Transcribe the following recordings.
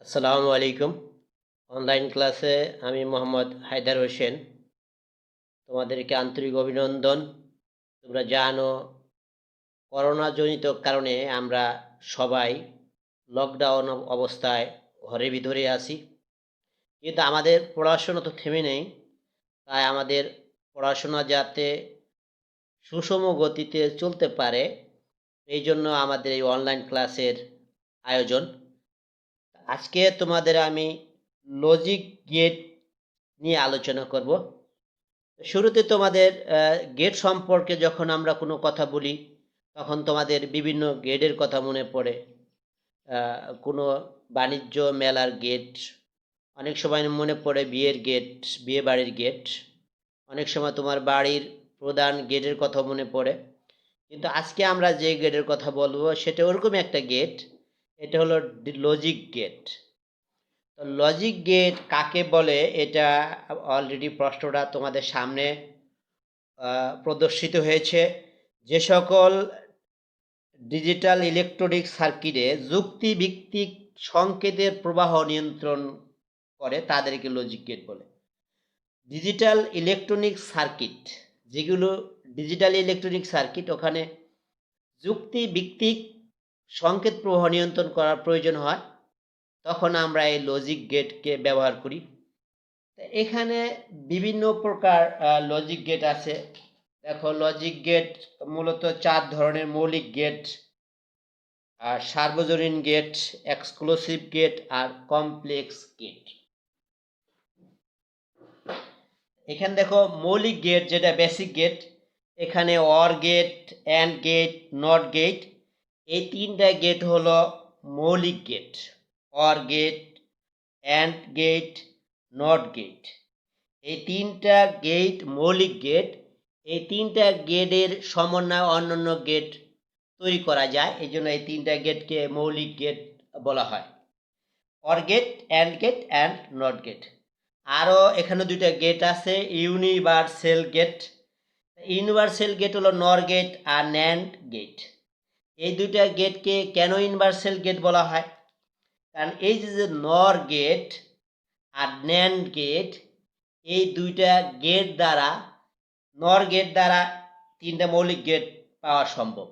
আসসালামু আলাইকুম। অনলাইন ক্লাসে আমি মোহাম্মদ হায়দার হোসেন। তোমাদেরকে আন্তরিক অভিনন্দন। তোমরা জানো করোনাজনিত কারণে আমরা সবাই লকডাউন অবস্থায় ঘরের ভিতরে আছি। কিন্তু আমাদের পড়াশোনা তো থেমে নেই। তাই আমাদের পড়াশোনা যাতে সুষম গতিতে চলতে পারে এই জন্য আমাদের এই অনলাইন ক্লাসের আয়োজন। আজকে তোমাদের আমি লজিক গেট নিয়ে আলোচনা করব। শুরুতে তোমাদের গেট সম্পর্কে যখন আমরা কোনো কথা বলি তখন তোমাদের বিভিন্ন গেটের কথা মনে পড়ে। কোনো বাণিজ্য মেলার গেট, অনেক সময় মনে পড়ে বিয়ের গেট, বিয়ে বাড়ির গেট, অনেক সময় তোমার বাড়ির প্রধান গেটের কথা মনে পড়ে। কিন্তু আজকে আমরা যে গেটের কথা বলবো সেটা ওরকম একটা গেট। এটা হলো লজিক গেট। তো লজিক গেট কাকে বলে এটা অলরেডি প্রশ্নটা তোমাদের সামনে প্রদর্শিত হয়েছে। যে সকল ডিজিটাল ইলেকট্রনিক সার্কিটে যুক্তিভিত্তিক সংকেতের প্রবাহ নিয়ন্ত্রণ করে তাদেরকে লজিক গেট বলে। ডিজিটাল ইলেকট্রনিক সার্কিট, যেগুলো ডিজিটাল ইলেকট্রনিক সার্কিট, ওখানে যুক্তিভিত্তিক সংকেত প্রবাহ নিয়ন্ত্রণ করার প্রয়োজন হয়, তখন আমরা এই লজিক গেটকে ব্যবহার করি। এখানে বিভিন্ন প্রকার লজিক গেট আছে। দেখো, লজিক গেট মূলত 4 ধরনের: মৌলিক গেট, আর সার্বজনীন গেট, এক্সক্লুসিভ গেট আর কমপ্লেক্স গেট। এখানে দেখো মৌলিক গেট, যেটা বেসিক গেট, এখানে or gate, and gate, not gate, এই 3টা গেট হলো মৌলিক gate. Or gate, and gate, not gate, এই 3টা গেট মৌলিক গেট। এই 3টা গেটের সমন্বয়ে অন্যান্য গেট তৈরি করা যায়, এই জন্য এই 3টা গেটকে মৌলিক গেট বলা হয়: or gate, and gate and not gate. আরও এখানে 2টা গেট আছে: ইউনিভার্সাল গেট। ইউনিভার্সাল গেট হলো নর গেট আর ন্যান্ড গেট। এই 2টা গেটকে কেন ইউনিভার্সাল গেট বলা হয়? কারণ এই যে নর গেট আর ন্যান্ড গেট, এই 2টা গেট দ্বারা, নর গেট দ্বারা 3টা মৌলিক গেট পাওয়া সম্ভব।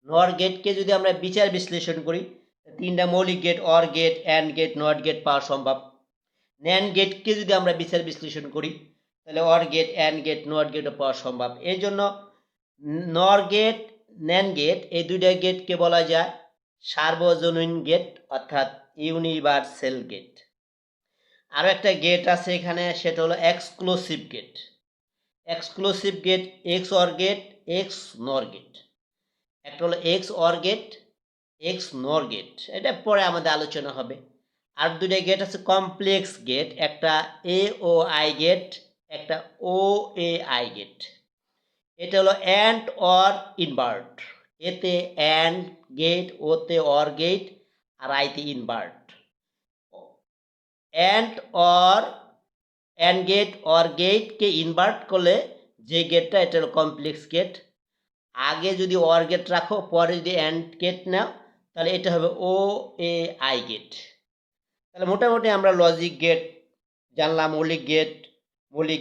নর গেটকে যদি আমরা বিচার বিশ্লেষণ করি, 3টা মৌলিক gate or gate, and gate, not gate পাওয়া সম্ভব। ন্যান্ড গেটকে যদি আমরা বিচার বিশ্লেষণ করি তাহলে or gate, and gate, not গেটও পাওয়া সম্ভব। এই জন্য নর গেট, ন্যান্ড গেট, এই 2টা গেটকে বলা যায় সার্বজনীন গেট, অর্থাৎ ইউনিভার্সাল গেট। আরও একটা গেট আছে এখানে, সেটা হলো exclusive gate. Exclusive gate X or gate, x নর গেট। একটা হলো এক্স অর গেট, এক্স নর গেট, এটা পরে আমাদের আলোচনা হবে। আর 2টা গেট আছে কমপ্লেক্স গেট, একটা এ ও আই গেট, একটা ও এ আই গেট। এটা হলো অ্যান্ড অর ইনভার্ট। এতে অ্যান্ড গেট, ওতে অর গেট, আর আইতে ইনভার্ট। অ্যান্ড গেট অর গেটকে ইনভার্ট করলে যে গেটটা, এটা হলো কমপ্লেক্স গেট। আগে যদি অর গেট রাখো, পরে যদি অ্যান্ড গেট নাও, তাহলে এটা হবে ও এ আই গেট। তাহলে মোটামুটি আমরা লজিক গেট জানলাম। মৌলিক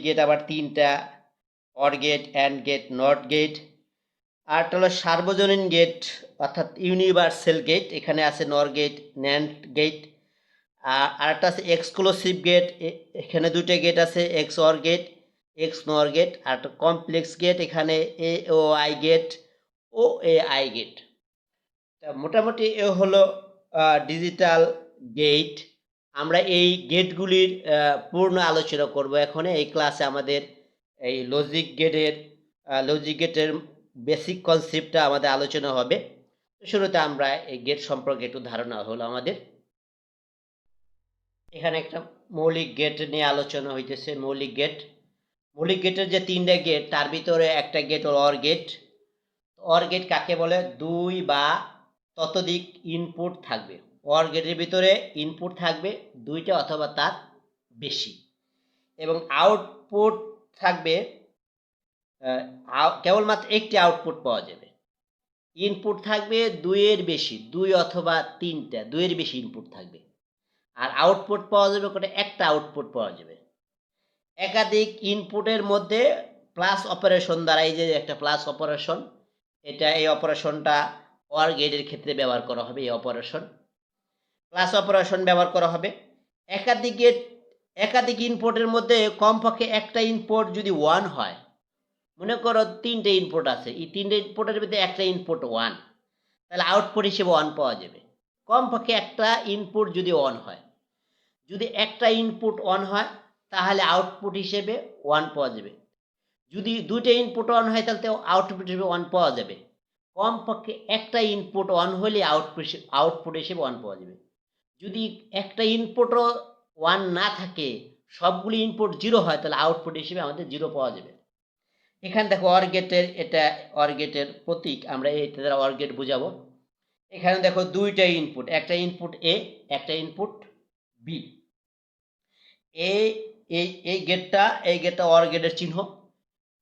গেট আবার 3টা: or gate, and gate, not gate. আর হলো সার্বজনীন গেট, অর্থাৎ ইউনিভার্সাল গেট। এখানে আছে নর গেট, ন্যান্ড গেট। আর একটা আছে এক্সক্লুসিভ গেট, এখানে 2টা গেট আছে: এক্স অর গেট, এক্স নর গেট। আর একটা কমপ্লেক্স গেট, এখানে A O I gate, O A I gate. মোটামুটি এ হলো ডিজিটাল গেট। আমরা এই গেটগুলির পূর্ণ আলোচনা করব এখন এই ক্লাসে। আমাদের এই লজিক গেটের বেসিক কনসেপ্টটা আমাদের আলোচনা হবে। শুরুতে আমরা এই গেট সম্পর্কে একটু ধারণা হলো আমাদের। এখানে একটা মৌলিক গেট নিয়ে আলোচনা হইতেছে। মৌলিক গেটের যে 3টা গেট, তার ভিতরে একটা গেট হলো অর গেট। অর গেট কাকে বলে? 2 বা ততোধিক ইনপুট থাকবে। অর গেটের ভিতরে ইনপুট থাকবে 2টা অথবা তার বেশি, এবং আউটপুট থাকবে কেবলমাত্র একটি আউটপুট পাওয়া যাবে। ইনপুট থাকবে 2 এর বেশি, 2 অথবা 3টা, 2 এর বেশি ইনপুট থাকবে। আর আউটপুট পাওয়া যাবে করে একটা আউটপুট পাওয়া যাবে। একাধিক ইনপুটের মধ্যে প্লাস অপারেশন দ্বারা, এই যে একটা প্লাস অপারেশন, এই অপারেশনটা OR গেটের ক্ষেত্রে ব্যবহার করা হবে। এই অপারেশন প্লাস অপারেশন ব্যবহার করা হবে। একাধিক ইনপুটের মধ্যে কমপক্ষে একটা ইনপুট যদি 1 হয়, মনে করো 3টে ইনপুট আছে, এই 3টে ইনপুটের মধ্যে একটা ইনপুট 1, তাহলে আউটপুট হিসেবে 1 পাওয়া যাবে। কমপক্ষে একটা ইনপুট যদি 1 হয়, যদি একটা ইনপুট 1 হয় তাহলে আউটপুট হিসেবে 1 পাওয়া যাবে। যদি দুইটা ইনপুট 1 হয় তাহলে আউটপুট হিসেবে 1 পাওয়া যাবে। কমপক্ষে একটা ইনপুট 1 হলে আউটপুট হিসেবে 1 পাওয়া যাবে। যদি একটা ইনপুটও 1 না থাকে, সবগুলি ইনপুট 0 হয়, তাহলে আউটপুট হিসেবে আমাদের 0 পাওয়া যাবে। এখানে দেখো OR গেটের, এটা OR গেটের প্রতীক, আমরা এটা দ্বারা OR গেট বুঝাবো। এখানে দেখো দুইটা ইনপুট, একটা ইনপুট A, একটা ইনপুট B। এই গেটটা OR গেটের চিহ্ন।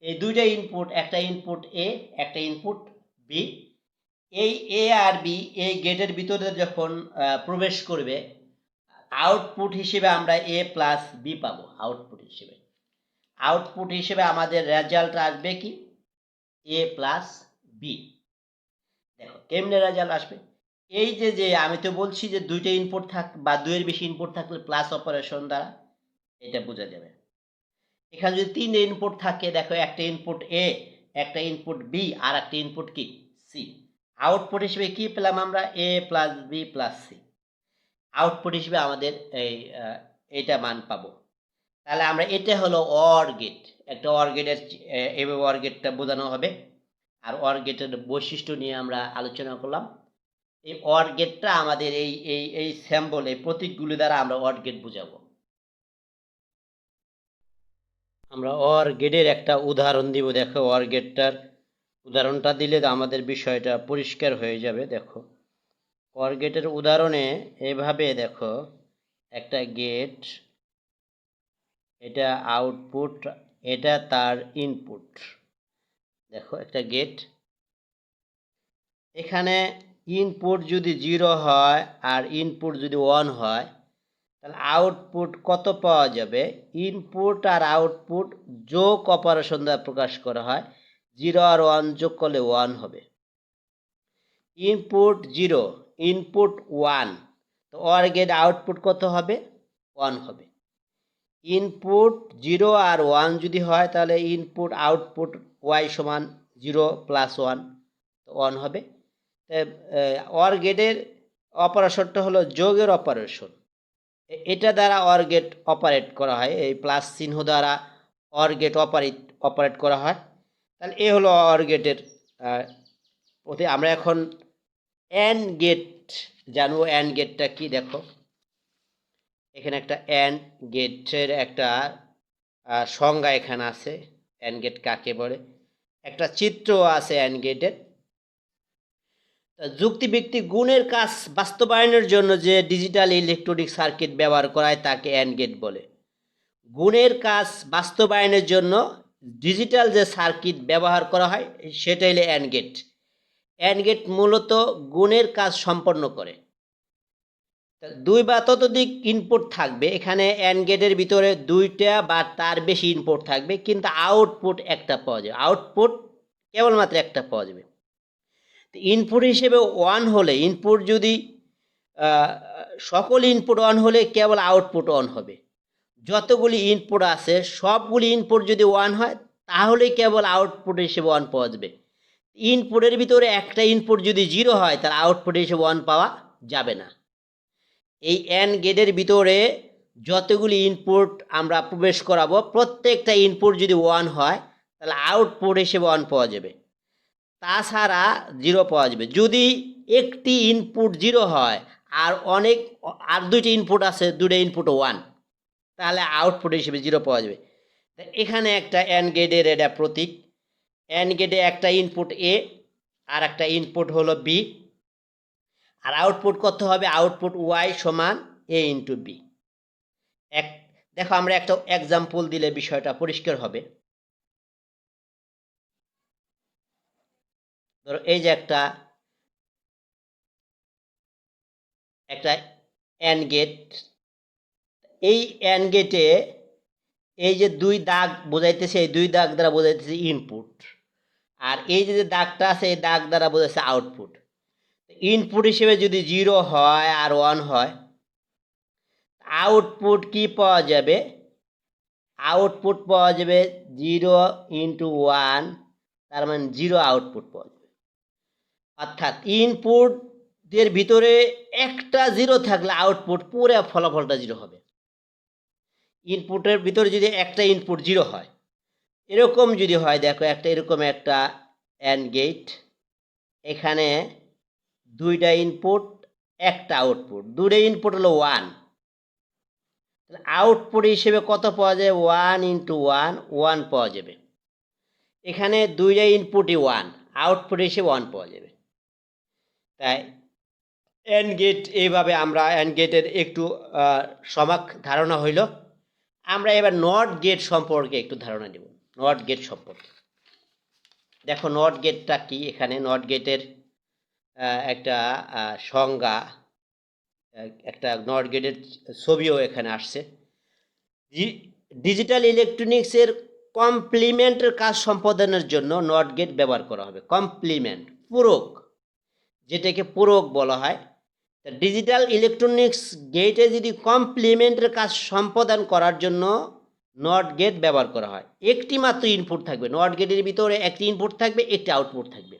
এই দুইটা ইনপুট, একটা ইনপুট A, একটা ইনপুট B। এই A আর B এই গেটের ভিতরে যখন প্রবেশ করবে, আউটপুট হিসেবে আমরা A প্লাস B পাবো। আউটপুট হিসেবে আমাদের রেজাল্ট আসবে কি? A plus B। দেখো কেমনে রেজাল্ট আসবে। এই যে আমি তো বলছি যে দুইটা ইনপুট থাক বা দুইয়ের বেশি ইনপুট থাকলে প্লাস অপারেশন দ্বারা এটা বোঝা যাবে। এখানে যদি 3 ইনপুট থাকে, দেখো একটা ইনপুট A, একটা ইনপুট B আর একটা ইনপুট কি C। আউটপুট হিসেবে কি পেলাম আমরা? A plus B plus C। Output হিসেবে আমাদের এইটা মান পাবো। তাহলে আমরা, এটা হলো OR গেট। একটা OR গেটের এভাবে OR গেটটা বোঝানো হবে। আর OR গেটের বৈশিষ্ট্য নিয়ে আমরা আলোচনা করলাম। এই OR গেটটা আমাদের এই সিম্বল, এই প্রতীকগুলি দ্বারা আমরা OR গেট বুঝাবো। আমরা OR গেটের একটা উদাহরণ দিব। দেখো OR গেটটার উদাহরণটা দিলে আমাদের বিষয়টা পরিষ্কার হয়ে যাবে। দেখো OR গেটের উদাহরণে এভাবে, দেখো একটা গেট, এটা আউটপুট, এটা তার ইনপুট। দেখো একটা গেট, এখানে ইনপুট যদি 0 হয় আর ইনপুট যদি 1 হয়, তাহলে আউটপুট কত পাওয়া যাবে? ইনপুট আর আউটপুট যোগ অপারেশন দ্বারা প্রকাশ করা হয়। 0 আর 1 যোগ করলে 1 হবে। ইনপুট 0, ইনপুট 1, তো OR গেট আউটপুট কত হবে? 1 হবে। ইনপুট 0 আর 1 যদি হয়, তাহলে ইনপুট আউটপুট y সমান 0 প্লাস 1, তো 1 হবে। OR গেটের অপারেশনটা হলো যোগের অপারেশন। এটা দ্বারা OR গেট অপারেট করা হয়, এই প্লাস চিহ্ন দ্বারা OR গেট অপারেট করা হয়। তাহলে এ হলো OR গেটের। আমরা এখন AND গেট জানবো। AND গেটটা কি? দেখো এখানে একটা AND গেটের একটা সংজ্ঞা এখানে আছে। AND গেট কাকে বলে? একটা চিত্র আছে AND গেটের। যুক্তিভিত্তিক গুণের কাজ বাস্তবায়নের জন্য যে ডিজিটাল ইলেকট্রনিক সার্কিট ব্যবহার করা হয় তাকে AND গেট বলে। গুণের কাজ বাস্তবায়নের জন্য ডিজিটাল যে সার্কিট ব্যবহার করা হয় সেটা হলো AND গেট। AND গেট মূলত গুণের কাজ সম্পন্ন করে। 2 বা ততোধিক ইনপুট থাকবে। এখানে AND গেটের ভিতরে 2টা বা তার বেশি ইনপুট থাকবে, কিন্তু আউটপুট একটা পাওয়া যাবে। আউটপুট কেবলমাত্র একটা পাওয়া যাবে। ইনপুট হিসেবে 1 হলে, ইনপুট যদি সকল ইনপুট 1 হলে কেবল আউটপুট 1 হবে। যতগুলি ইনপুট আছে সবগুলি ইনপুট যদি 1 হয় তাহলে কেবল আউটপুট হিসেবে 1 পাওয়া যাবে। ইনপুটের ভিতরে একটা ইনপুট যদি 0 হয় তাহলে আউটপুট হিসেবে 1 পাওয়া যাবে না। এই AND গেটের ভিতরে যতগুলি ইনপুট আমরা প্রবেশ করাবো, প্রত্যেকটা ইনপুট যদি 1 হয় তাহলে আউটপুট হিসেবে 1 পাওয়া যাবে, তাছাড়া 0 পাওয়া যাবে। যদি একটি ইনপুট 0 হয় আর 2টি ইনপুট আছে, 2টা ইনপুট 1, তাহলে আউটপুট হিসেবে 0 পাওয়া যাবে। এখানে একটা AND গেটের এটা প্রতীক। AND গেটে একটা ইনপুট A আর একটা ইনপুট হলো B, আর আউটপুট কত হবে? আউটপুট y সমান A ইন্টু B। দেখো আমরা একটা এক্সাম্পল দিলে বিষয়টা পরিষ্কার হবে। ধরো এই যে একটা AND গেট, এই অ্যান্ড গেটে এই যে দুই দাগ বোঝাইতেছে, এই দুই দাগ দ্বারা বোঝাইতেছে ইনপুট, আর এই যে দাগটা আছে এই দাগ দ্বারা বোঝাচ্ছে আউটপুট। ইনপুট হিসেবে যদি 0 হয় আর 1 হয়, আউটপুট কি পাওয়া যাবে? আউটপুট পাওয়া যাবে 0 × 1, তার মানে 0 আউটপুট পাওয়া যাবে। অর্থাৎ ইনপুটের ভিতরে একটা 0 থাকলে আউটপুট পুরো ফলাফলটা 0 হবে। ইনপুটের ভিতরে যদি একটা ইনপুট 0 হয়, এরকম যদি হয়, দেখো একটা এরকম একটা অ্যান্ড গেট, এখানে দুইটা ইনপুট একটা আউটপুট, দুটো ইনপুট হলো 1, তাহলে আউটপুট হিসেবে কত পাওয়া যায়? 1 × 1, 1 পাওয়া যাবে। এখানে দুইটা ইনপুটই 1, আউটপুট হিসেবে 1 পাওয়া যাবে। তাই অ্যান্ড গেট, এইভাবে আমরা অ্যান্ড গেটের একটু সমাক ধারণা হইল। আমরা এবার নট গেট সম্পর্কে একটু ধারণা দেব। নট গেট সম্পর্কে দেখো, নট গেটটা কি? এখানে নট গেটের একটা সংজ্ঞা, একটা নট গেটের ছবিও এখানে আসছে। ডিজিটাল ইলেকট্রনিক্সের কমপ্লিমেন্টের কাজ সম্পাদনের জন্য নট গেট ব্যবহার করা হবে। কমপ্লিমেন্ট, পূরক, যেটাকে পূরক বলা হয়। ডিজিটাল ইলেকট্রনিক্স গেটে যদি কমপ্লিমেন্টের কাজ সম্পাদন করার জন্য নট গেট ব্যবহার করা হয়। একটি মাত্র ইনপুট থাকবে, নট গেটের ভিতরে একটি ইনপুট থাকবে, একটি আউটপুট থাকবে।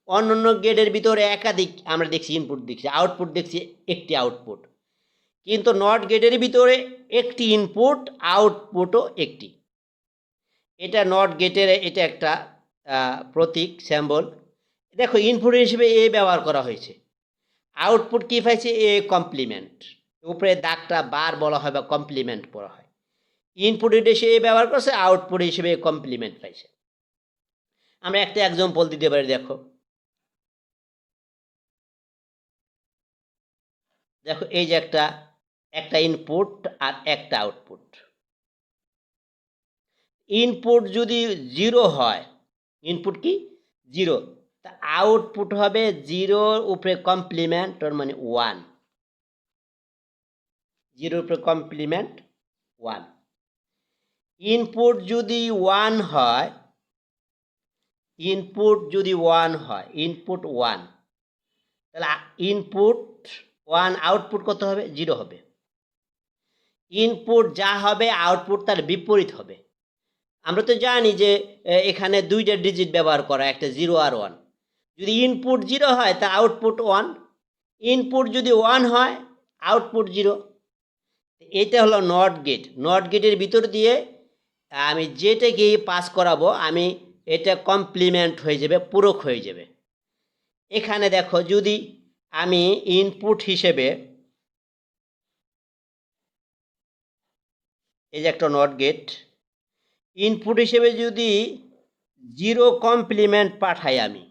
অন্যান্য গেটের ভিতরে একাধিক, আমরা দেখছি ইনপুট দেখছি, আউটপুট দেখছি, একটি আউটপুট। কিন্তু নট গেটের ভিতরে একটি ইনপুট, আউটপুটও একটি। এটা নট গেটের, এটা একটা প্রতীক, সিম্বল। দেখো, ইনপুট হিসেবে এ ব্যবহার করা হয়েছে, আউটপুট কি পাইছে? A complement. উপরে দাগটা বার বলা হয় বা কমপ্লিমেন্ট বলা হয়। ইনপুট হিসেবে এ ব্যবহার করছে, আউটপুট হিসেবে কমপ্লিমেন্ট পাইছে। আমরা একটা এক্সাম্পল দিতে পারি। দেখো, দেখো এই যে একটা ইনপুট আর একটা আউটপুট। ইনপুট যদি 0 হয়, ইনপুট কি 0, তা আউটপুট হবে 0 উপরে কমপ্লিমেন্ট, তার মানে 1। 0 উপরে কমপ্লিমেন্ট 1। ইনপুট যদি 1 হয়, ইনপুট যদি 1 হয়, ইনপুট 1, তাহলে ইনপুট 1, আউটপুট কত হবে? 0 হবে। ইনপুট যা হবে আউটপুট তার বিপরীত হবে। আমরা তো জানি যে এখানে দুইটা ডিজিট ব্যবহার করা, একটা 0 আর 1। যদি ইনপুট 0 হয় তা আউটপুট 1, ইনপুট যদি 1 হয় আউটপুট 0। এটা হলো নট গেট। নট গেটের ভিতর দিয়ে আমি যেটাকে পাস করাবো, আমি এটা কমপ্লিমেন্ট হয়ে যাবে, পূরক হয়ে যাবে। এখানে দেখো, যদি আমি ইনপুট হিসেবে, এই যে একটা নট গেট, ইনপুট হিসেবে যদি 0 কমপ্লিমেন্ট পাঠাই, আমি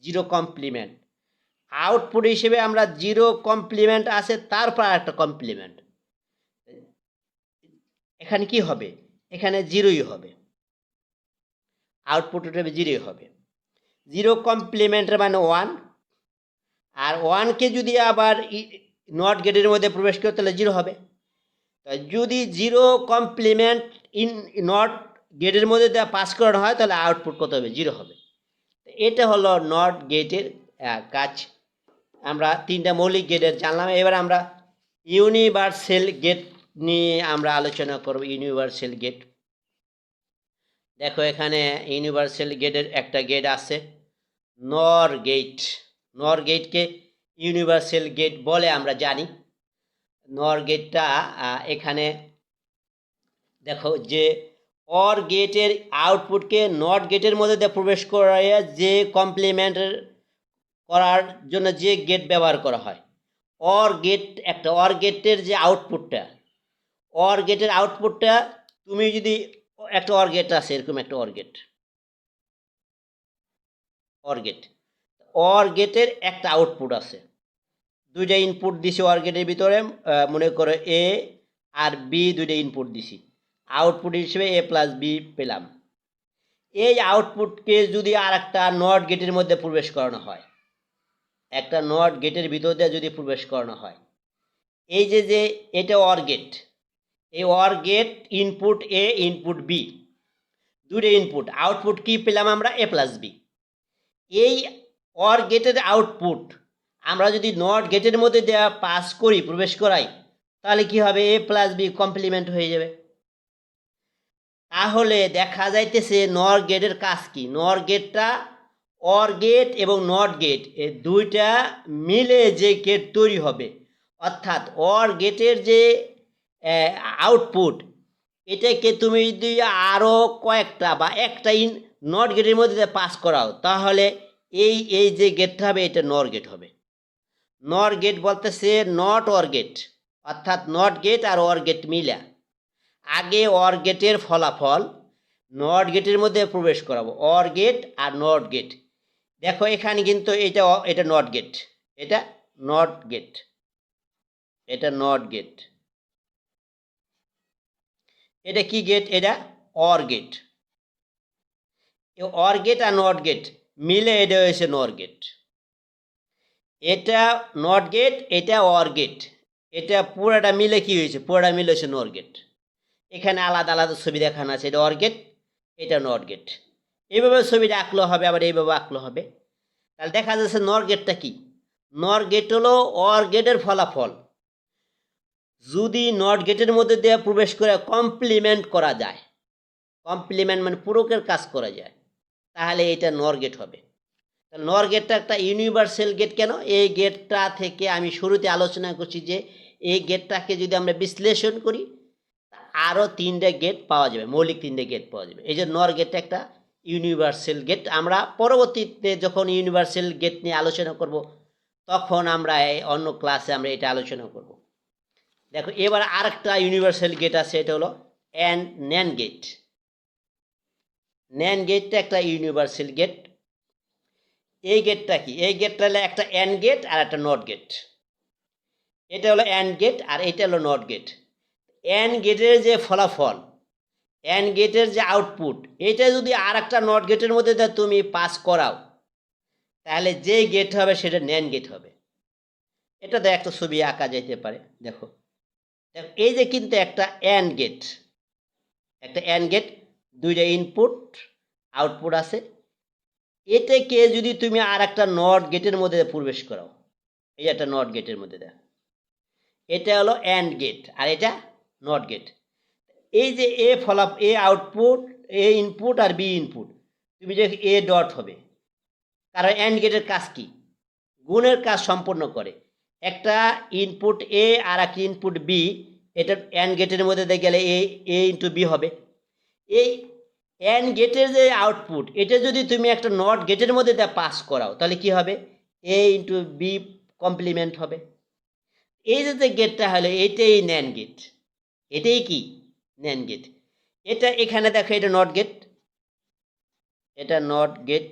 0 কমপ্লিমেন্ট, আউটপুট হিসেবে আমরা 0 কমপ্লিমেন্ট আছে, তারপর একটা কমপ্লিমেন্ট, এখানে কি হবে? এখানে 0ই হবে, আউটপুট হিসেবে 0ই হবে। 0 কমপ্লিমেন্টের মানে 1, আর 1কে যদি আবার নট গেটের মধ্যে প্রবেশ করে তাহলে 0 হবে। যদি 0 কমপ্লিমেন্ট নট গেটের মধ্যে পাস করানো হয়, তাহলে আউটপুট কত হবে? 0 হবে। এটা হলো নট গেটের কাজ। আমরা 3টা মৌলিক গেটের জানলাম। এবার আমরা ইউনিভার্সাল গেট নিয়ে আমরা আলোচনা করব। ইউনিভার্সাল গেট, দেখো এখানে ইউনিভার্সাল গেটের একটা গেট আছে, নর গেট। নর গেটকে ইউনিভার্সাল গেট বলে আমরা জানি। নর গেটটা এখানে দেখো, যে অর গেটের আউটপুটকে নট গেটের মধ্যে দিয়ে প্রবেশ করাইয়া যে কমপ্লিমেন্ট করার জন্য যে গেট ব্যবহার করা হয়। অর গেট একটা, অর গেটের যে আউটপুটটা, অর গেটের আউটপুটটা, তুমি যদি একটা অর গেট আছে, এরকম একটা or gate, or gate, or গেটের একটা আউটপুট আছে, দুইটা ইনপুট দিছি অর গেটের ভিতরে, মনে করো এ আর বি, দুইটা ইনপুট দিছি, আউটপুট হিসেবে a + b পেলাম। এই আউটপুটকে যদি আর একটা নট গেটের মধ্যে প্রবেশ করানো হয়, একটা নট গেটের ভিতর দিয়ে যদি প্রবেশ করানো হয়, এই যে এটা অর গেট, এই or gate input A input B, দুটো ইনপুট, আউটপুট কি পেলাম আমরা এ প্লাস বি। এই অর গেটের আউটপুট আমরা যদি নট গেটের মধ্যে দেওয়া পাস করি, প্রবেশ করাই, তাহলে কি হবে, এ প্লাস বি কমপ্লিমেন্ট হয়ে যাবে। তাহলে দেখা যাইতেছে নর গেটের কাজ কি, নর গেটটা অর গেট এবং নট গেট এই দুইটা মিলে যে গেট তৈরি হবে, অর্থাৎ অর গেটের যে আউটপুট, এটাকে তুমি যদি আরও কয়েকটা বা একটা নট গেটের মধ্যে পাস করাও, তাহলে এই যে গেটটা হবে এটা নর গেট হবে। নর গেট বলতেছে নট অর গেট, অর্থাৎ নট গেট আর অর গেট মিলা। আগে অর গেটের ফলাফল নট গেটের মধ্যে প্রবেশ করাবো, অর গেট আর নট গেট। দেখো এখানে কিন্তু এটা নট গেট, এটা নট গেট, এটা নট গেট, এটা কি গেট, এটা অর গেট। অর গেট আর নট গেট মিলে এটা হয়েছে নর গেট। এটা নট গেট, এটা অর গেট, এটা পুরোটা মিলে কি হয়েছে, পুরোটা মিলে হয়েছে নর গেট। এখানে আলাদা আলাদা ছবি দেখানো আছে, এটা অর গেট, এটা নট গেট। এইভাবে ছবিটা আঁকলো হবে, আবার এইভাবে আঁকলো হবে। তাহলে দেখা যাচ্ছে নর গেটটা কি, নর গেট হলো অর গেটের ফলাফল যদি নট গেটের মধ্যে দিয়ে প্রবেশ করে কমপ্লিমেন্ট করা যায়, কমপ্লিমেন্ট মানে পূরকের কাজ করা যায়, তাহলে এটা নর গেট হবে। নর গেটটা একটা ইউনিভার্সাল গেট। কেন, এই গেটটা থেকে আমি শুরুতে আলোচনা করছি যে এই গেটটাকে যদি আমরা বিশ্লেষণ করি আরও 3টে গেট পাওয়া যাবে, মৌলিক 3টে গেট পাওয়া যাবে। এই যে নর গেটটা একটা ইউনিভার্সাল গেট। আমরা পরবর্তীতে যখন ইউনিভার্সাল গেট নিয়ে আলোচনা করব তখন আমরা অন্য ক্লাসে আমরা এটা আলোচনা করব। দেখো এবার আরেকটা ইউনিভার্সাল গেট আছে, এটা হলো ন্যান্ড গেট। ন্যান্ড গেটটা একটা ইউনিভার্সাল গেট। এই গেটটা কি, এই গেটটা হলো একটা অ্যান্ড গেট আর একটা নট গেট। এটা হলো অ্যান্ড গেট আর এটা হলো নট গেট। অ্যান্ড গেটের যে ফলাফল, অ্যান্ড গেটের যে আউটপুট, এটা যদি আর একটা নট গেটের মধ্যে তুমি পাস করাও, তাহলে যে গেট হবে সেটা ন্যান্ড গেট হবে। এটাতে একটা ছবি আঁকা যেতে পারে। দেখো দেখো এই যে কিন্তু একটা অ্যান্ড গেট, একটা অ্যান্ড গেট, দুইটা ইনপুট আউটপুট আছে। এটাকে যদি তুমি আর একটা নট গেটের মধ্যে প্রবেশ করাও, এই একটা নট গেটের মধ্যে দেখো, এটা হলো অ্যান্ড গেট আর এটা নট গেট। এই যে A A output, A input আর বি ইনপুট, তুমি যে এ ডট হবে, কারণ অ্যান্ড গেটের কাজ কি, গুণের কাজ সম্পন্ন করে। একটা ইনপুট এ আর একটা ইনপুট বি, এটা অ্যান্ড গেটের মধ্যে দিয়ে গেলে এ ইন্টু বি হবে। এই অ্যান্ড গেটের যে আউটপুট, এটা যদি তুমি একটা নট গেটের মধ্যে পাস করাও, তাহলে কি হবে, এ ইন্টু বি কমপ্লিমেন্ট হবে। এই যে গেটটা হলো এটাই ন্যান্ড গেট, এটাই কি ন্যান্ড গেট। এটা এখানে দেখো এটা নট গেট, এটা নট গেট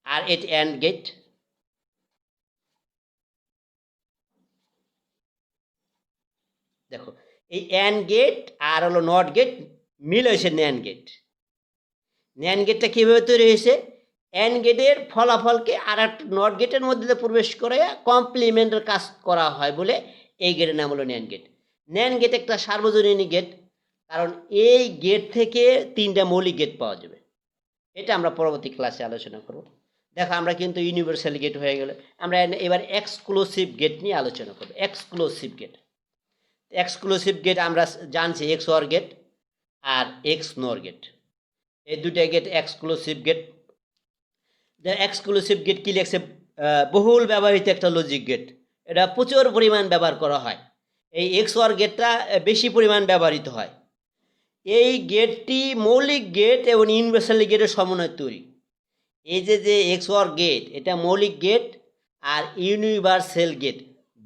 আর এটা অ্যান্ড গেট। দেখো এই অ্যান্ড গেট আর হলো নট গেট মিল হয়েছে ন্যান্ড গেট। ন্যান্ড গেটটা কীভাবে তৈরি হয়েছে, অ্যান্ড গেটের ফলাফলকে আর একটা নট গেটের মধ্যে প্রবেশ করে কমপ্লিমেন্টের কাজ করা হয় বলে এই গেটের নাম হলো ন্যান্ড গেট। ন্যান্ড গেট একটা সার্বজনীন গেট, কারণ এই গেট থেকে 3টা মৌলিক গেট পাওয়া যাবে। এটা আমরা পরবর্তী ক্লাসে আলোচনা করব। দেখো আমরা কিন্তু ইউনিভার্সাল গেট হয়ে গেলে আমরা এবার এক্সক্লুসিভ গেট নিয়ে আলোচনা করব। এক্সক্লুসিভ গেট, এক্সক্লুসিভ গেট আমরা জানছি এক্স অর গেট আর এক্স নর গেট, এই দুইটা gate exclusive gate. Exclusive gate কি লেখছে, বহুল ব্যবহৃত একটা লজিক গেট, এটা প্রচুর পরিমাণ ব্যবহার করা হয়। এই এক্স অর গেটটা বেশি পরিমাণ ব্যবহৃত হয়। এই গেটটি মৌলিক গেট এবং ইউনিভার্সাল গেটের সমন্বয় তৈরি। এই যে এক্স অর গেট, এটা মৌলিক গেট আর ইউনিভার্সাল গেট,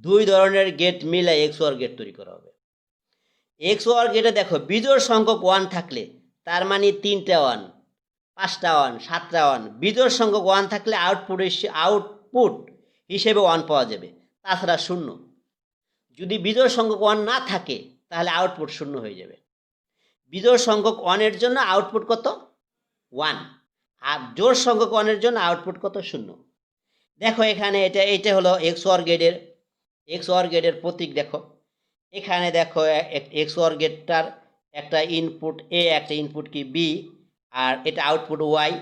দুই ধরনের গেট মিলে এক্স অর গেট তৈরি করা হবে। এক্স অর গেটে দেখো বিজোড় সংখ্যক 1 থাকলে, তার মানে 3টা 1, 5টা 1, 7টা 1, বিজোড় সংখ্যক 1 থাকলে আউটপুট হিসেবে 1 পাওয়া যাবে, তাছাড়া 0। যদি বিজোড় সংখ্যক 1 না থাকে তাহলে আউটপুট 0 হয়ে যাবে। বিজোড় সংখ্যক 1-এর জন্য আউটপুট কত, 1, আর জোড় সংখ্যক 1-এর জন্য আউটপুট কত, 0। দেখো এখানে এটা হলো এক্স অর গেটের এক্স অর গেটের প্রতীক দেখো, এখানে দেখো এক্স অর গেটটার একটা ইনপুট এ, একটা ইনপুট কি বি, আর এটা আউটপুট ওয়াই।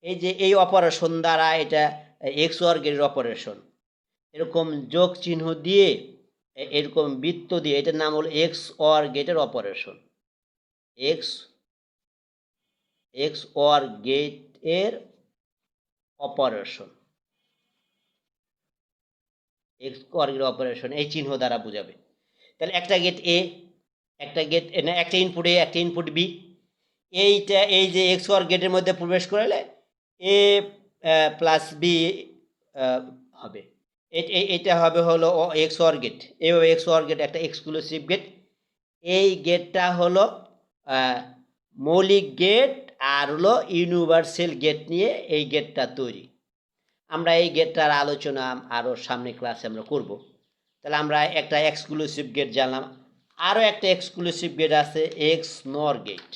এই যে এই অপারেশন দ্বারা এটা এক্স অর গেটের অপারেশন, এরকম যোগ চিহ্ন দিয়ে এরকম বৃত্ত দিয়ে, এটার নাম হলো এক্স অর গেটের অপারেশন। এক্স অর গেটের অপারেশন, এক্স অর গেটের অপারেশন এই চিহ্ন দ্বারা বোঝাবে। তাহলে একটা গেট এ, একটা গেট না, একটা ইনপুট এ, একটা ইনপুট বি, এইটা এই যে এক্স অর গেটের মধ্যে প্রবেশ করলে এ প্লাস বি হবে। এটা হবে হলো এক্স অর গেট। এইভাবে এক্স অর গেট একটা এক্সক্লুসিভ গেট। এই গেটটা হলো মৌলিক গেট আর হলো ইউনিভার্সাল গেট নিয়ে এই গেটটা তৈরি। আমরা এই গেটটার আলোচনা আরও সামনে ক্লাসে আমরা করব। তাহলে আমরা একটা এক্সক্লুসিভ গেট জানলাম। আরও একটা এক্সক্লুসিভ গেট আছে এক্স নর গেট।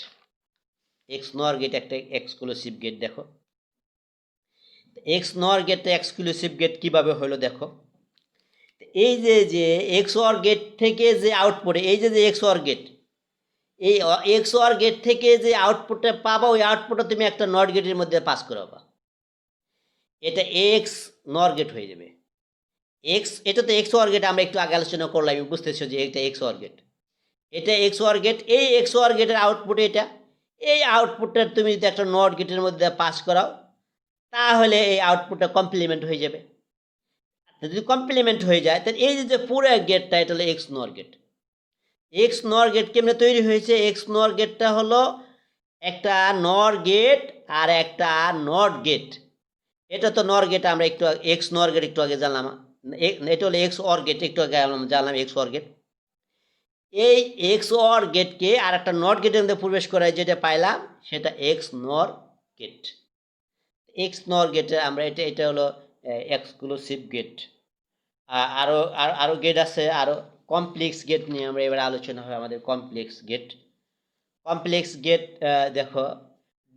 এক্স নর গেট একটা এক্সক্লুসিভ গেট। দেখো এক্স নর গেটটা এক্সক্লুসিভ গেট কিভাবে হলো দেখো, এই যে এক্স অর গেট থেকে যে আউটপুটে, এই যে এক্স অর গেট, এই এক্স অর গেট থেকে যে আউটপুটটা পাবা ওই আউটপুটটা তুমি একটা নট গেটের মধ্যে পাস করাবা, এটা এক্স নর গেট হয়ে যাবে। এক্স, এটা তো এক্স অর গেট আমরা একটু আগে আলোচনা করলাম, বুঝতেছো যে এটা এক্স অর গেট, এটা এক্স অর গেট। এই এক্স অর গেটের আউটপুট এটা, এই আউটপুটটা তুমি যদি একটা নট গেটের মধ্যে পাস করাও তাহলে এই আউটপুটটা কমপ্লিমেন্ট হয়ে যাবে। যদি কমপ্লিমেন্ট হয়ে যায় তাহলে এই যে পুরো গেটটা এটা হলো এক্স নর গেট। এক্স নর গেট কেমনে তৈরি হয়েছে? এক্স নর গেটটা হলো একটা নর গেট আর একটা নট গেট। এটা তো নর গেট, আমরা একটু এক্স নর গেট একটু আগে জানলাম, এটা হলো এক্স অর গেট, একটু আগে জানলাম এক্স অর গেট। এই এক্স অর গেটকে আর একটা নট গেটের মধ্যে প্রবেশ করায় যেটা পাইলাম সেটা এক্স নর গেট। এক্স নর গেটে আমরা এটা হলো এক্সক্লুসিভ গেট। আরও আরও গেট আছে, আরও কমপ্লেক্স গেট নিয়ে আমরা এবার আলোচনা হয় আমাদের কমপ্লেক্স গেট। কমপ্লেক্স গেট দেখো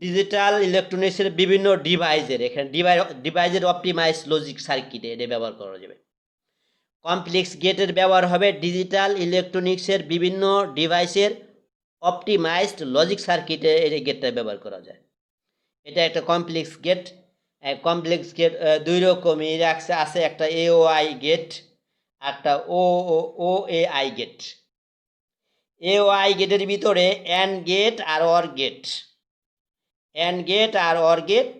ডিজিটাল ইলেকট্রনিক্সের বিভিন্ন ডিভাইসের, এখানে ডিভাইসের অপটিমাইজ লজিক সার্কিটে এটা ব্যবহার করা যাবে। কমপ্লেক্স গেটের ব্যবহার হবে ডিজিটাল ইলেকট্রনিক্সের বিভিন্ন ডিভাইসের অপটিমাইজড লজিক সার্কিটে এই গেটটা ব্যবহার করা যায়। এটা একটা কমপ্লেক্স গেট। কমপ্লেক্স গেট দুই রকমই আছে, একটা এওআই গেট, একটা ও এ আই গেট। এওআই গেটের ভিতরে অ্যান্ড গেট আর অর গেট, অ্যান্ড গেট আর অর গেট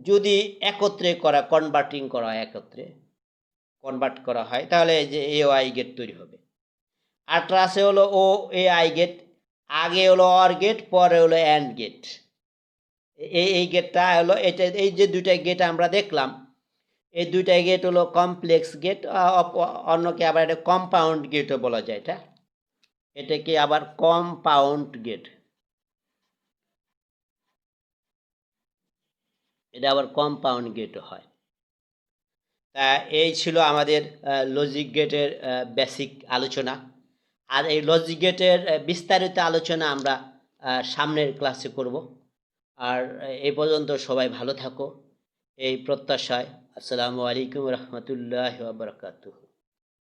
যদি একত্রে কনভার্টিং করা হয়, একত্রে কনভার্ট করা হয় তাহলে এই যে এওআই গেট তৈরি হবে। আরটা আছে হলো ও এ আই গেট, আগে হলো অর গেট পরে হলো অ্যান্ড গেট। এই গেটটা হলো এটা, এই যে দুইটা গেট আমরা দেখলাম এই দুইটা গেট হলো কমপ্লেক্স গেট, অন্যকে আবার এটা কম্পাউন্ড গেটও বলা যায়। এটাকে আবার কম্পাউন্ড গেট, এটা আবার কম্পাউন্ড গেটও হয়। তা এই ছিল আমাদের লজিক গেটের বেসিক আলোচনা। আর এই লজিক গেটের বিস্তারিত আলোচনা আমরা সামনের ক্লাসে করব। আর এই পর্যন্ত সবাই ভালো থাকো এই প্রত্যাশায়। আসসালামু আলাইকুম রহমতুল্লাহ ওয়া বারাকাতুহু।